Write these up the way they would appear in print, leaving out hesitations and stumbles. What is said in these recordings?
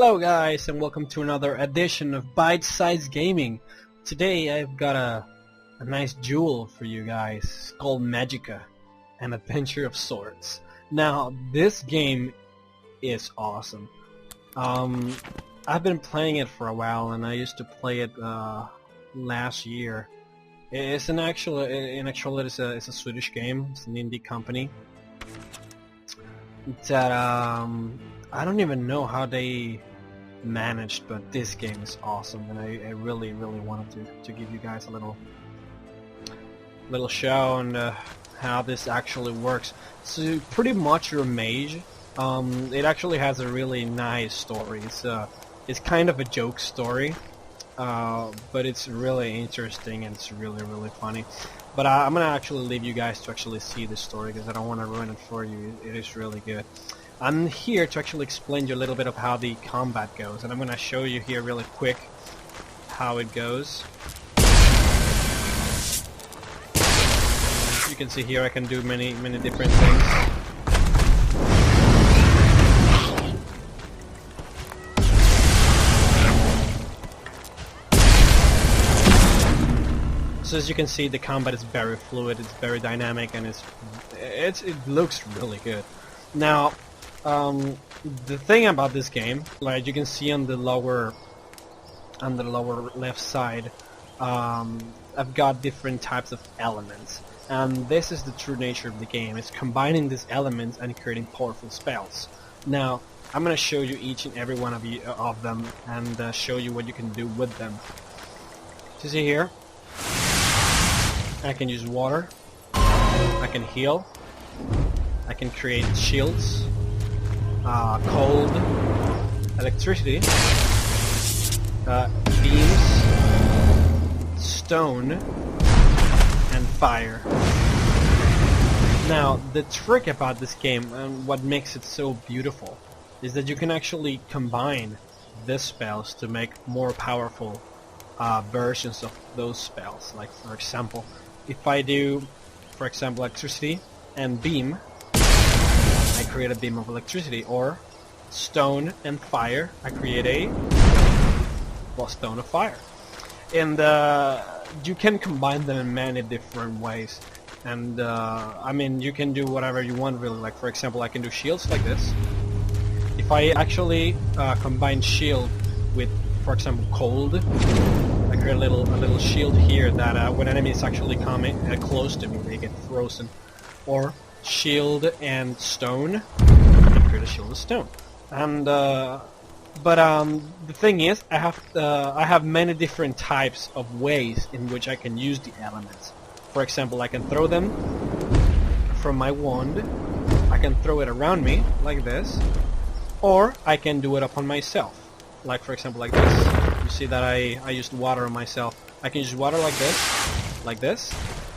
Hello guys, and welcome to another edition of Bite Size Gaming. Today I've got a nice jewel for you guys. It's called Magicka, an adventure of sorts. Now this game is awesome. I've been playing it for a while, and I used to play it last year. It's it's a Swedish game. It's an indie company. That I don't even know how they managed, but this game is awesome, and I really wanted to give you guys a little show on how this actually works. So pretty much you're a mage. It actually has a really nice story. It's kind of a joke story, but it's really interesting and it's really funny. But I'm gonna actually leave you guys to actually see the story because I don't want to ruin it for you. It is really good. I'm here to actually explain you a little bit of how the combat goes, and I'm gonna show you here really quick how it goes. You can see here I can do many different things. So as you can see, the combat is very fluid, it's very dynamic, and it looks really good. Now, the thing about this game, like you can see on the lower left side, I've got different types of elements, and this is the true nature of the game. It's combining these elements and creating powerful spells. Now, I'm gonna show you each and every one of them, and show you what you can do with them. So see here, I can use water, I can heal, I can create shields, cold, electricity, beams, stone, and fire. Now, the trick about this game, and what makes it so beautiful, is that you can actually combine these spells to make more powerful versions of those spells. Like, for example, if I do, for example, electricity and beam, I create a beam of electricity, or stone and fire, I create a stone of fire. And you can combine them in many different ways. And I mean, you can do whatever you want, really. Like, for example, I can do shields like this. If I actually combine shield with, for example, cold, I create a little shield here that when enemies actually come close to me, they get frozen. Or shield and stone, I create a shield of stone. And the thing is, I have many different types of ways in which I can use the elements. For example, I can throw them from my wand, I can throw it around me like this, or I can do it upon myself, like for example like this. You see that I used water on myself. I can use water like this,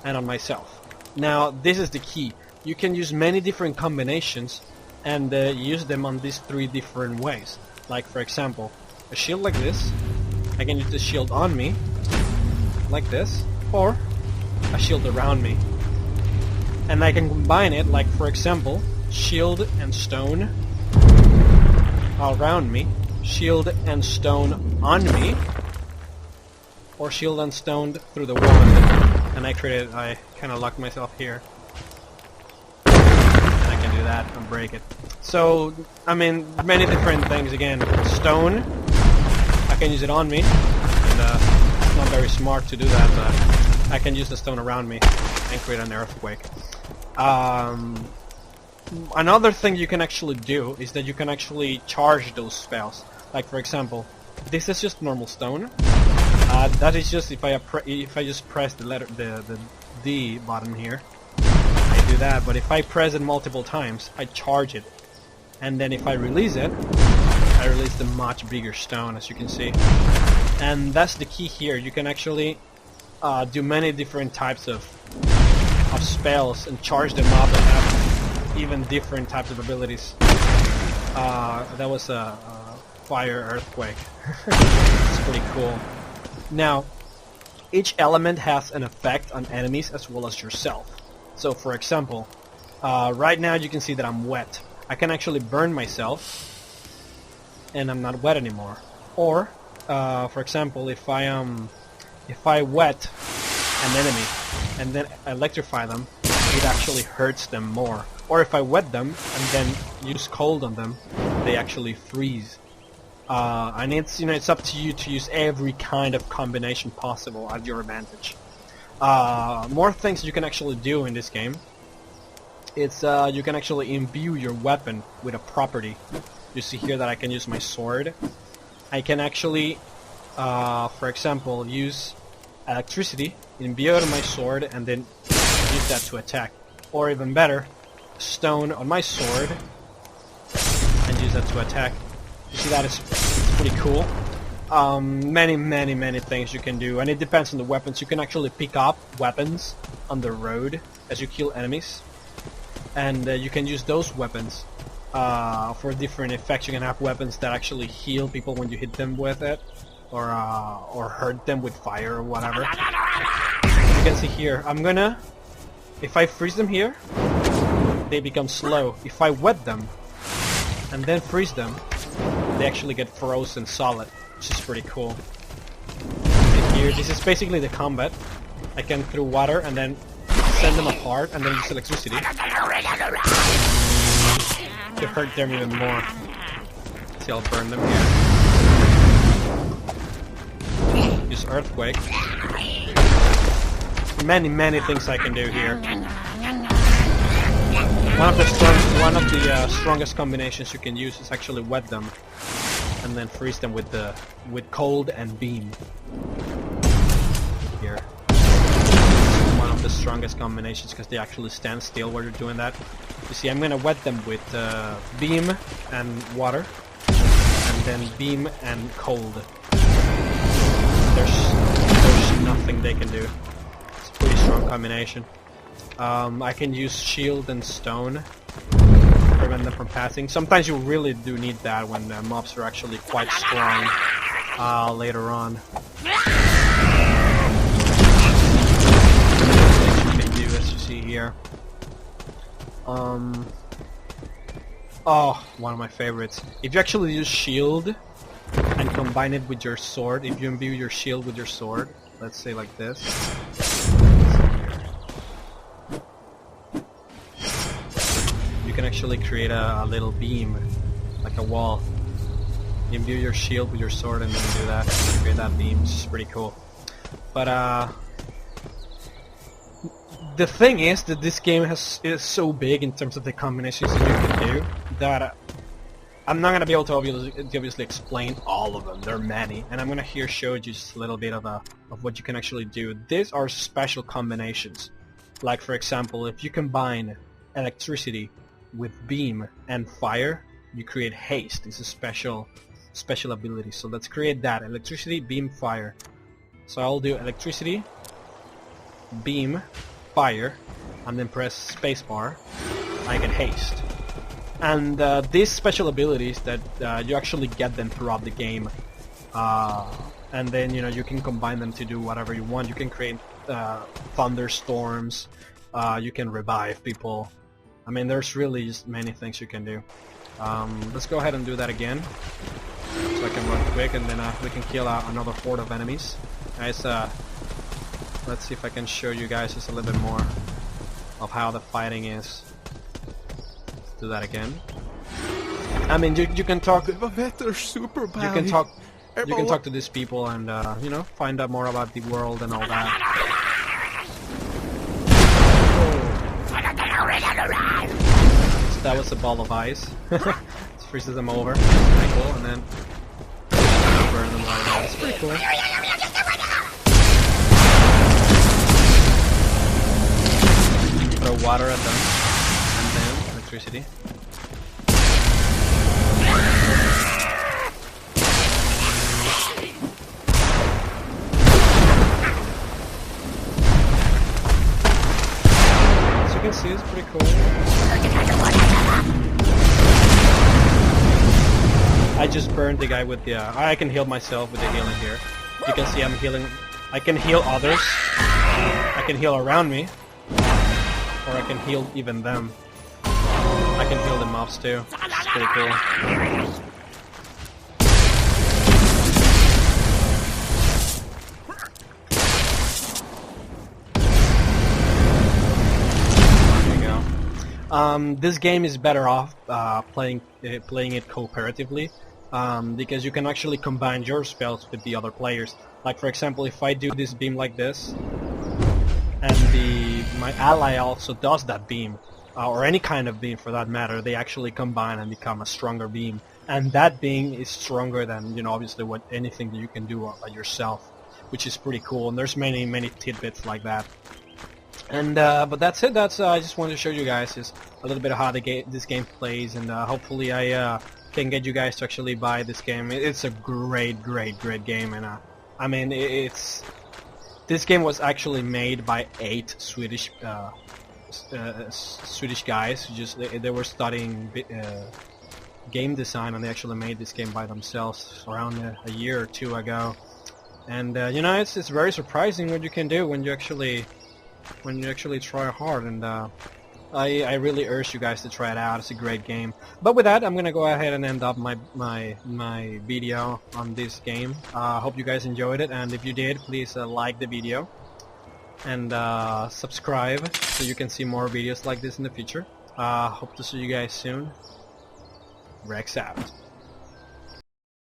and on myself. Now this is the key. You can use many different combinations and use them on these three different ways. Like for example, a shield like this, I can use the shield on me, like this, or a shield around me. And I can combine it, like for example, shield and stone around me, shield and stone on me, or shield and stone through the wand. And I kind of locked myself here. I can do that and break it. So, I mean, many different things. Again, stone, I can use it on me, and it's not very smart to do that, but I can use the stone around me and create an earthquake. Another thing you can actually do is that you can actually charge those spells. Like for example, this is just normal stone. That is just if I just press the D button here, I do that. But if I press it multiple times, I charge it, and then if I release it, I release the much bigger stone, as you can see. And that's the key here. You can actually do many different types of spells and charge them up and have even different types of abilities. That was a fire earthquake. It's pretty cool. Now, each element has an effect on enemies as well as yourself. So for example, right now you can see that I'm wet. I can actually burn myself and I'm not wet anymore. Or, for example, if I wet an enemy and then electrify them, it actually hurts them more. Or if I wet them and then use cold on them, they actually freeze. And it's up to you to use every kind of combination possible at your advantage. More things you can actually do in this game. It's you can actually imbue your weapon with a property. You see here that I can use my sword. I can actually, for example, use electricity, imbue it on my sword, and then use that to attack. Or even better, stone on my sword, and use that to attack. You see that? It's pretty cool. Many things you can do, and it depends on the weapons. You can actually pick up weapons on the road as you kill enemies, and you can use those weapons for different effects. You can have weapons that actually heal people when you hit them with it, or hurt them with fire or whatever. You can see here, if I freeze them here, they become slow. If I wet them and then freeze them, they actually get frozen solid, which is pretty cool. And here, this is basically the combat. I can throw water and then send them apart, and then use electricity to hurt them even more. See, I'll burn them here. Use earthquake. Many things I can do here. One of the strongest combinations you can use is actually wet them and then freeze them with cold and beam. Here, one of the strongest combinations because they actually stand still while you're doing that. You see, I'm gonna wet them with beam and water, and then beam and cold. There's nothing they can do. It's a pretty strong combination. I can use shield and stone to prevent them from passing. Sometimes you really do need that when mobs are actually quite strong later on. Things you can do, as you see here. Oh, one of my favorites. If you actually use shield and combine it with your sword, if you imbue your shield with your sword, let's say like this. You can actually create a little beam, like a wall. You imbue your shield with your sword and then do that, create that beam. It's pretty cool. But the thing is that this game is so big in terms of the combinations that you can do that I'm not gonna be able to obviously explain all of them. There are many, and I'm gonna here show you just a little bit of what you can actually do. These are special combinations. Like for example, if you combine electricity with beam and fire, you create haste. It's a special ability. So let's create that. Electricity, beam, fire. So I'll do electricity, beam, fire, and then press spacebar. I get haste. And these special abilities that you actually get them throughout the game, and then you can combine them to do whatever you want. You can create thunderstorms. You can revive people. I mean, there's really just many things you can do. Let's go ahead and do that again, so I can run quick, and then we can kill another horde of enemies. Guys, let's see if I can show you guys just a little bit more of how the fighting is. Let's do that again. I mean, you can talk. You can talk to these people and find out more about the world and all that. So that was a ball of ice. It freezes them over. Pretty cool, and then burn them right out. It's pretty cool. Throw water at them, and then electricity. As you can see, it's pretty cool. I just burned the guy with the... I can heal myself with the healing here. You can see I'm healing... I can heal others. I can heal around me. Or I can heal even them. I can heal the mobs too. It's pretty cool. This game is better off playing it cooperatively, because you can actually combine your spells with the other players. Like for example, if I do this beam like this, and my ally also does that beam, or any kind of beam for that matter, they actually combine and become a stronger beam. And that beam is stronger than, you know, obviously what anything that you can do by yourself, which is pretty cool. And there's many tidbits like that. And but that's it. I just wanted to show you guys just a little bit of how this game plays, and hopefully I can get you guys to actually buy this game. It's a great game, and I mean this game was actually made by 8 Swedish guys. They were studying game design, and they actually made this game by themselves around a year or two ago. And you know, it's very surprising what you can do when you actually try hard. And I really urge you guys to try it out. It's a great game. But with that, I'm gonna go ahead and end up my video on this game. Hope you guys enjoyed it, and if you did, please like the video and subscribe so you can see more videos like this in the future. Hope to see you guys soon. Rhexx out.